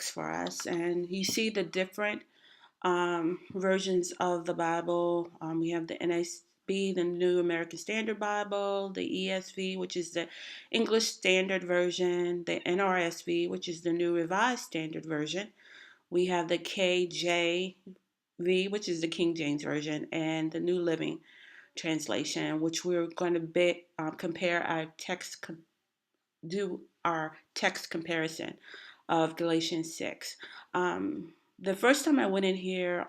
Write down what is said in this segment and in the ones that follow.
6 for us, and you see the different versions of the Bible. We have the NASB, the New American Standard Bible, the ESV, which is the English Standard Version, the NRSV, which is the New Revised Standard Version. We have the KJV, which is the King James Version, and the New Living Translation, which we're going to compare our do our text comparison of Galatians 6. The first time I went in here,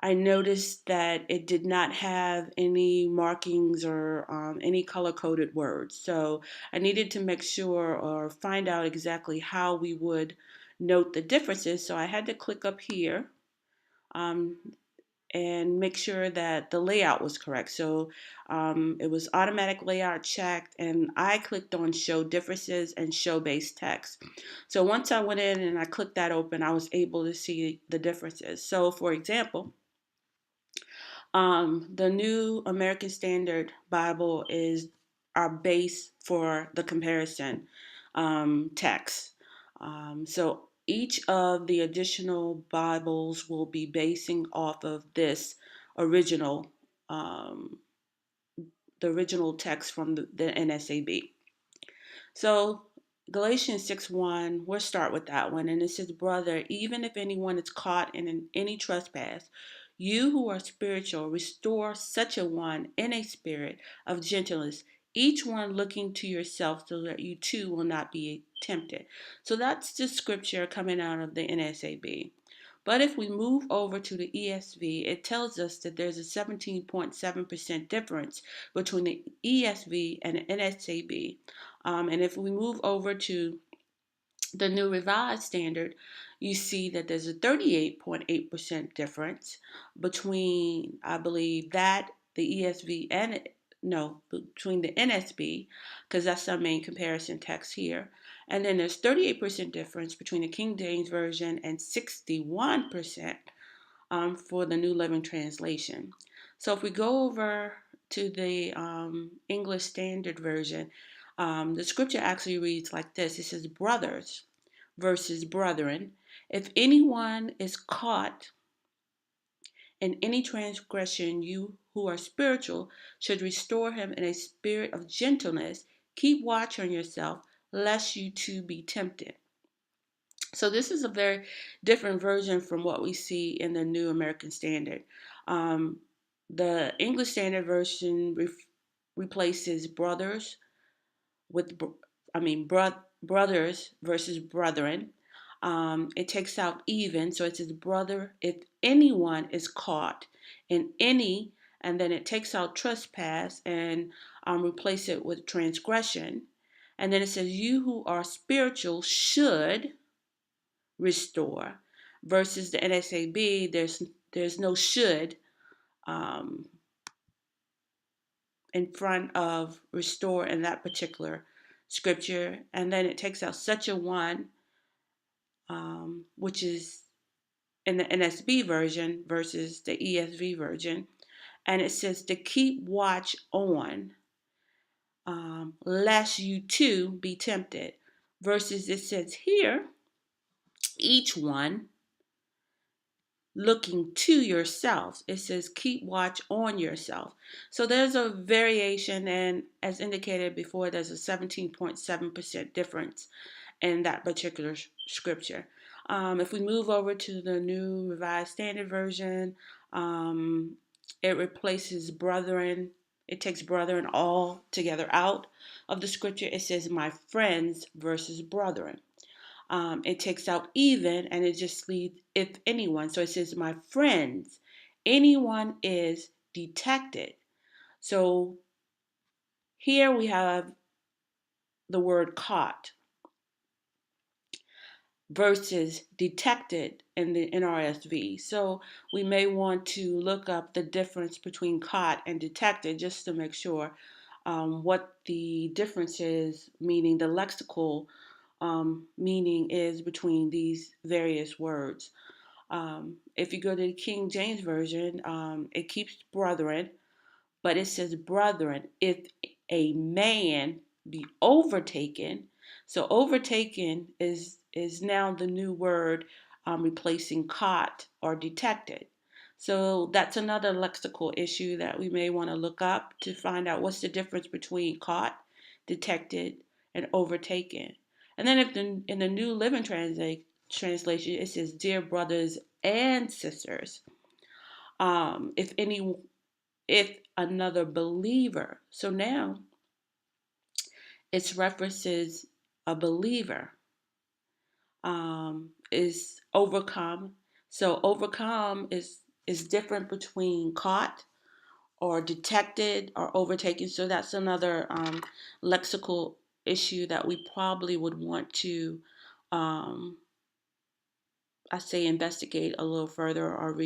I noticed that it did not have any markings or any color-coded words. So I needed to make sure or find out exactly how we would note the differences. So I had to click up here. Um, and make sure that the layout was correct. So it was automatic layout checked, and I clicked on show differences and show base text. So once I went in and I clicked that open, I was able to see the differences. So for example, the New American Standard Bible is our base for the comparison text. So each of the additional Bibles will be basing off of this original, um, the original text from the NSAB. So Galatians 6:1, we'll start with that one. And it says, brother, even if anyone is caught in any trespass, you who are spiritual, restore such a one in a spirit of gentleness, each one looking to yourself so that you too will not be tempted. So that's the scripture coming out of the NSAB. But if we move over to the ESV, it tells us that there's a 17.7% difference between the ESV and the NSAB. And if we move over to the New Revised Standard, you see that there's a 38.8% difference between, I believe, that, the ESV, and no, between the NSB, because that's our main comparison text here. And then there's 38% difference between the King James Version and 61% for the New Living Translation. So if we go over to the English Standard Version, the scripture actually reads like this. It says, brothers versus brethren. If anyone is caught in any transgression, you who are spiritual should restore him in a spirit of gentleness. Keep watch on yourself, lest you too be tempted. So this is a very different version from what we see in the New American Standard. The English Standard Version replaces brothers with, brothers versus brethren. It takes out even, so it says brother, if anyone is caught in any, and then it takes out trespass and replace it with transgression. And then it says, you who are spiritual should restore, versus the NSAB, there's no should um, in front of restore in that particular scripture. And then it takes out such a one, which is in the NSB version versus the ESV version. And it says to keep watch on, lest you too be tempted. Versus it says here, each one looking to yourself. It says keep watch on yourself. So there's a variation, and as indicated before, there's a 17.7% difference in that particular scripture. If we move over to the New Revised Standard Version, it replaces brethren. It takes brethren all together out of the scripture. It says my friends versus brethren. It takes out even, and it just leaves if anyone. So it says my friends, anyone is detected. So here we have the word caught versus detected in the NRSV. So we may want to look up the difference between caught and detected just to make sure what the difference is, meaning the lexical meaning is between these various words. If you go to the King James Version, it keeps brethren, but it says brethren, if a man be overtaken. So overtaken is is now the new word replacing caught or detected. So that's another lexical issue that we may want to look up to find out what's the difference between caught, detected, and overtaken. And then if in the New Living Translation, it says, "Dear brothers and sisters, if any, if another believer." So now it references a believer is overcome. So overcome is different between caught or detected or overtaken. So that's another lexical issue that we probably would want to, um, I say, investigate a little further or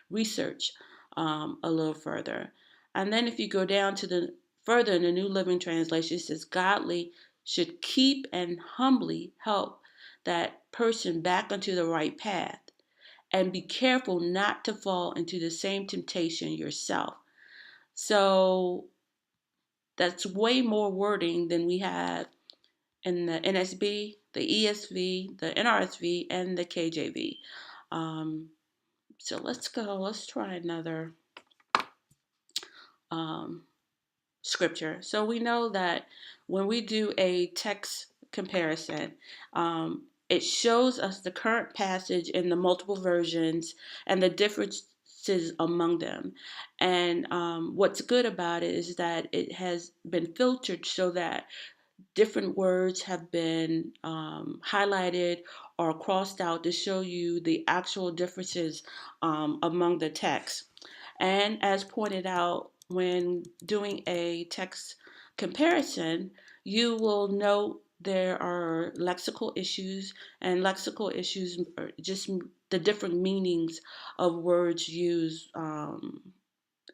research a little further. And then if you go down to the further in the New Living Translation, it says, "Godly should keep and humbly help that person back onto the right path, and be careful not to fall into the same temptation yourself." So that's way more wording than we have in the NSB, the ESV, the NRSV, and the KJV. Um, so let's go. Let's try another um, scripture. So we know that when we do a text comparison, it shows us the current passage in the multiple versions and the differences among them. And what's good about it is that it has been filtered so that different words have been highlighted or crossed out to show you the actual differences among the text. And as pointed out, when doing a text comparison, you will note there are lexical issues, and lexical issues are just the different meanings of words used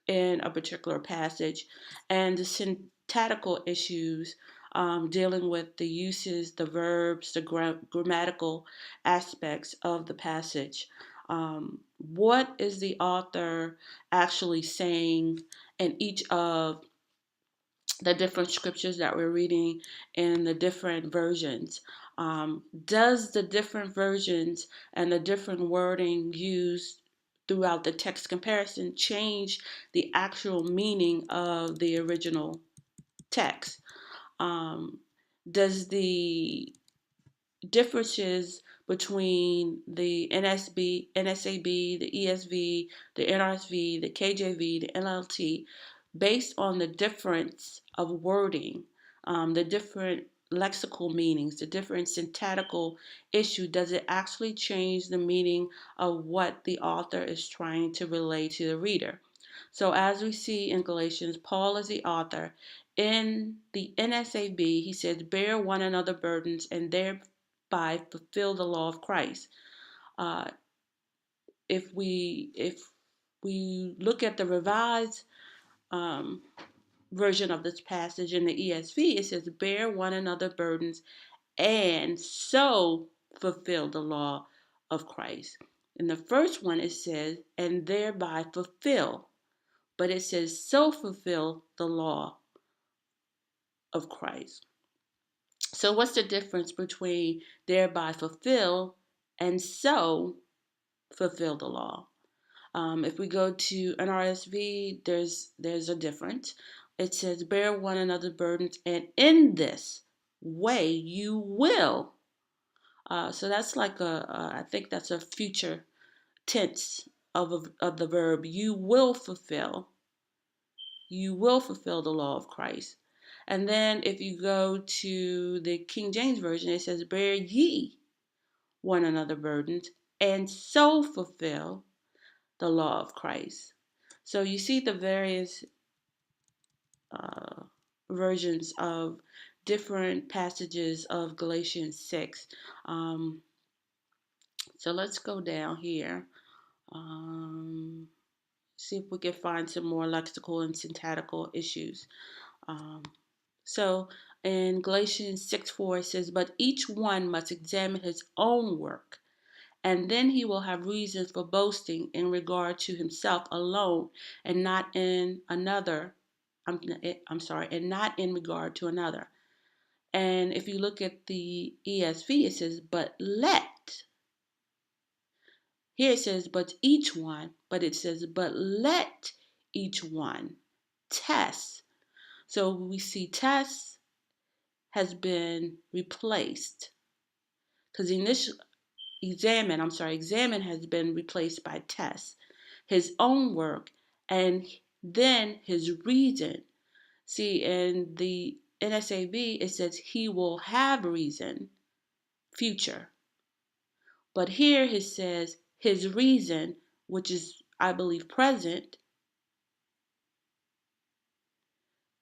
in a particular passage, and the syntactical issues dealing with the uses, the verbs, the grammatical aspects of the passage. What is the author actually saying in each of the different scriptures that we're reading in the different versions? Does the different versions and the different wording used throughout the text comparison change the actual meaning of the original text? Um, does the differences between the NSAB, the ESV, the NRSV, the KJV, the NLT, based on the difference of wording, the different lexical meanings, the different syntactical issue, does it actually change the meaning of what the author is trying to relay to the reader? So as we see in Galatians, Paul is the author. In the NSAB, he says, "Bear one another burdens and thereby fulfill the law of Christ." Uh, if we look at the revised um, version of this passage in the ESV, it says, "Bear one another burdens and so fulfill the law of Christ." In the first one, it says, "and thereby fulfill," but it says, "so fulfill the law of Christ." So, what's the difference between thereby fulfill and so fulfill the law? If we go to an RSV, there's a difference. It says, "Bear one another's burdens, and in this way you will." So that's like I think that's a future tense of the verb. You will fulfill. You will fulfill the law of Christ. And then if you go to the King James Version, it says, "Bear ye one another burdens, and so fulfill the law of Christ." So you see the various uh, versions of different passages of Galatians 6. Um, so let's go down here. Um, See if we can find some more lexical and syntactical issues. Um, so in Galatians 6:4 it says, "But each one must examine his own work, and then he will have reasons for boasting in regard to himself alone, and not in another. I'm sorry, and not in regard to another." And if you look at the ESV, it says, but let. Here it says, but each one, but it says, but let each one test. So we see test has been replaced because examine has been replaced by test. His own work and then his reason. See, in the NSAV, it says he will have reason, future. But here it says his reason, which is, I believe, present,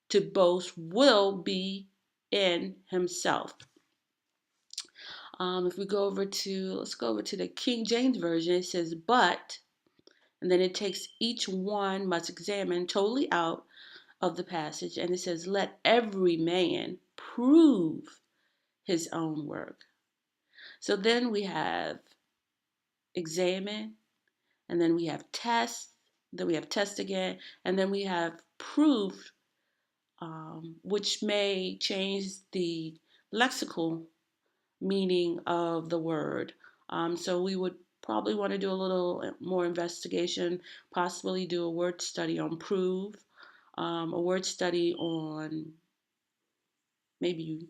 to boast will be in himself. If we go over to, let's go over to the King James Version, it says, but, and then it takes each one must examine totally out of the passage, and it says, let every man prove his own work. So then we have examine, and then we have test, then we have test again, and then we have proof, which may change the lexical meaning of the word. So we would probably want to do a little more investigation, possibly do a word study on prove, a word study on maybe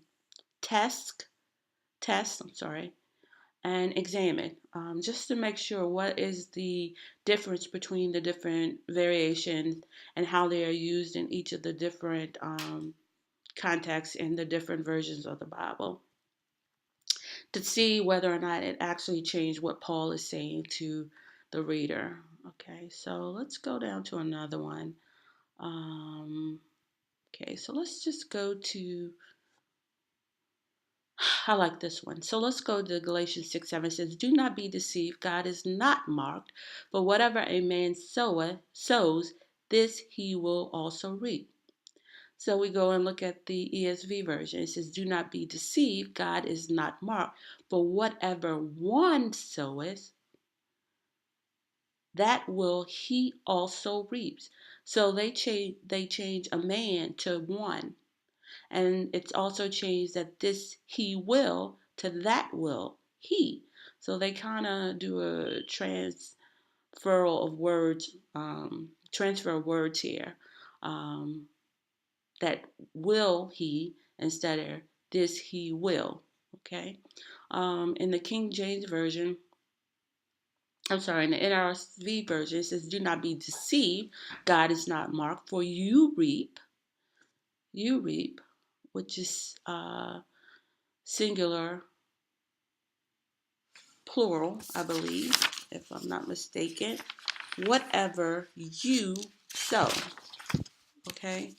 test, and examine, just to make sure what is the difference between the different variations and how they are used in each of the different contexts in the different versions of the Bible, to see whether or not it actually changed what Paul is saying to the reader. Okay, so let's go down to another one. Okay, so let's just go to, I like this one. So let's go to Galatians 6:7. It says, do not be deceived. God is not mocked. For whatever a man sows, this he will also reap. So we go and look at the ESV version. It says, do not be deceived. God is not mocked. For whatever one soweth, that will he also reaps. So they change a man to one. And it's also changed that this he will to that will he. So they kind of do a transfer of words here. That will he instead of this he will. Okay. In the King James Version, in the NRSV version, it says, do not be deceived. God is not mocked, for you reap, which is singular, plural, I believe, if I'm not mistaken, whatever you sow. Okay,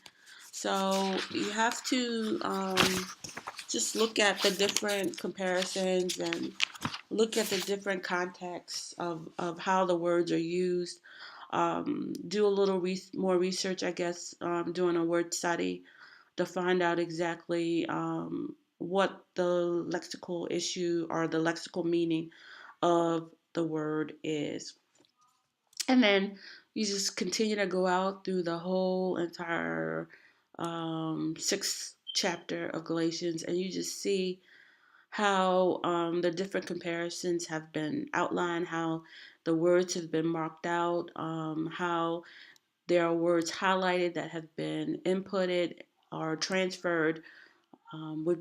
so you have to just look at the different comparisons and look at the different contexts of how the words are used. Do a little more research, I guess, doing a word study to find out exactly what the lexical issue or the lexical meaning of the word is. And then you just continue to go out through the whole entire sixth chapter of Galatians, and you just see how the different comparisons have been outlined, how the words have been marked out, how there are words highlighted that have been inputted or transferred with